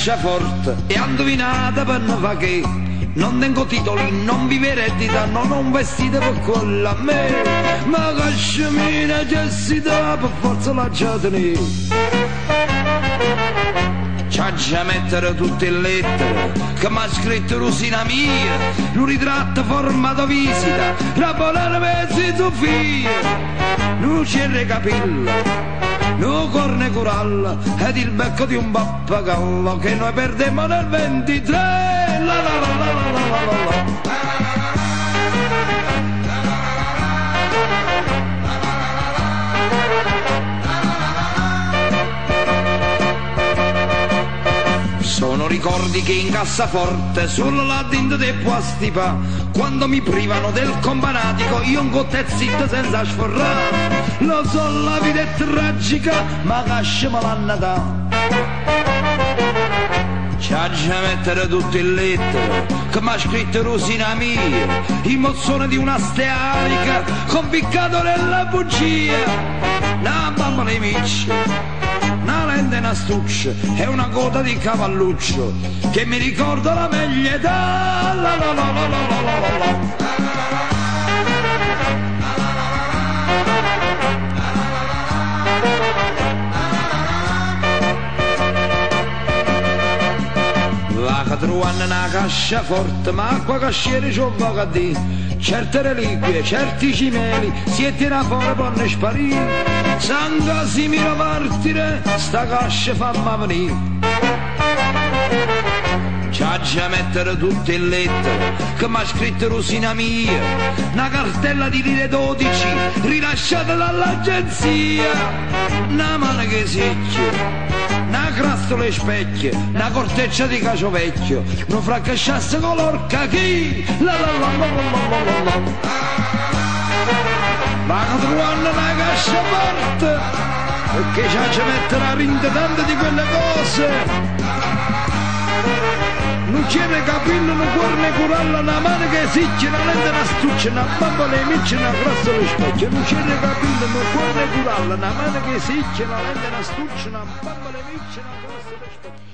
casciaforte e ha indovinato per non fa che non tengo titoli, non vive reddita, non ho un vestito per quello a me, ma casciami necessità per forza la tenere. C'ha già mettere tutte le lettere che mi ha scritto Rosina mia, lo ritratto formato visita, rabolare mezzi tu figlio, non c'è capilla, no corne coralla ed il becco di un pappagallo che noi perdemmo nel 23. La la la la la la la la. Sono ricordi che in cassaforte solo la dinda de può stipa, quando mi privano del companatico io un gottezzetto senza sforrare. Lo so, la vita è tragica, ma cascia me l'hanno data. C'ha già mettere tutto in lettere che mi ha scritto Rosina mia, in mozione di una stearica conficcato nella bugia. Una bambola di miccia, una lente e una stuccia e una coda di cavalluccio che mi ricorda la veglia età. La la la la la la la la. La trovano una casciaforte, ma acqua casciere c'ho poco a dire. Certe reliquie, certi cimeli, si tira fuori per sparire. San Casimiro martire, sta cascia fammi venire. C'ha già mettere tutte in lettere che mi ha scritto Rosina mia, una cartella di lire 12 rilasciata dall'agenzia, una mano che secchia, una crastola e specchie, una corteccia di cacio vecchio, non fraccasciasse color cachì. La la la la la la la. Ma trovano una cascia forte perché c'ha mettere a rinde tante di quelle cose. Non c'è capillo, non corne curalla, una mano che siccia, una lente, una stuccia, una bambola e miccia, una crassa allo specchio. Non c'è capillo, non corne curalla, una mano che siccia, una lente, una stuccia, una bambola e miccia, una crassa allo specchio.